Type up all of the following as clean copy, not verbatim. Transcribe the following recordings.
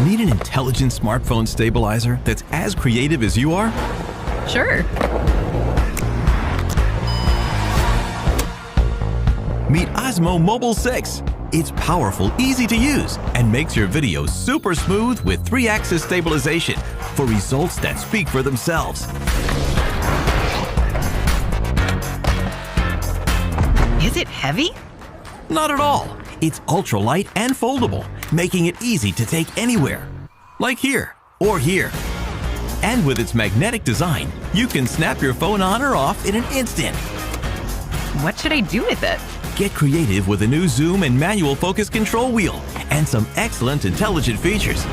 Need an intelligent smartphone stabilizer that's as creative as you are? Sure. Meet Osmo Mobile 6. It's powerful, easy to use, and makes your video super smooth with 3-axis stabilization for results that speak for themselves. Is it heavy? Not at all. It's ultralight and foldable, making it easy to take anywhere. Like here or here. And with its magnetic design, you can snap your phone on or off in an instant. What should I do with it? Get creative with a new zoom and manual focus control wheel and some excellent intelligent features.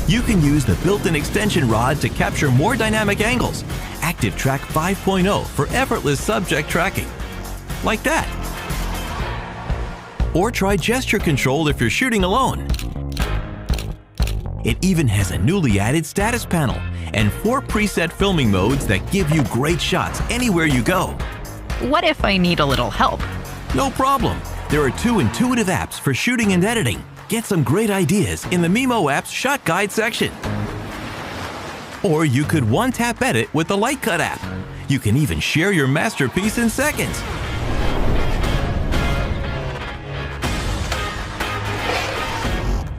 You can use the built-in extension rod to capture more dynamic angles. Active Track 5.0 for effortless subject tracking. Like that. Or try gesture control if you're shooting alone. It even has a newly added status panel and 4 preset filming modes that give you great shots anywhere you go. What if I need a little help? No problem. There are 2 intuitive apps for shooting and editing. Get some great ideas in the Mimo app's Shot Guide section. Or you could one-tap edit with the Light Cut app. You can even share your masterpiece in seconds.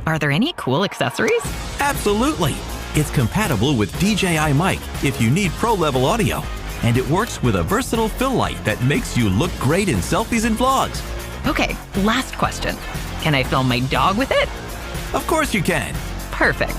Are there any cool accessories? Absolutely. It's compatible with DJI mic if you need pro-level audio. And it works with a versatile fill light that makes you look great in selfies and vlogs. Okay, last question. Can I film my dog with it? Of course you can. Perfect.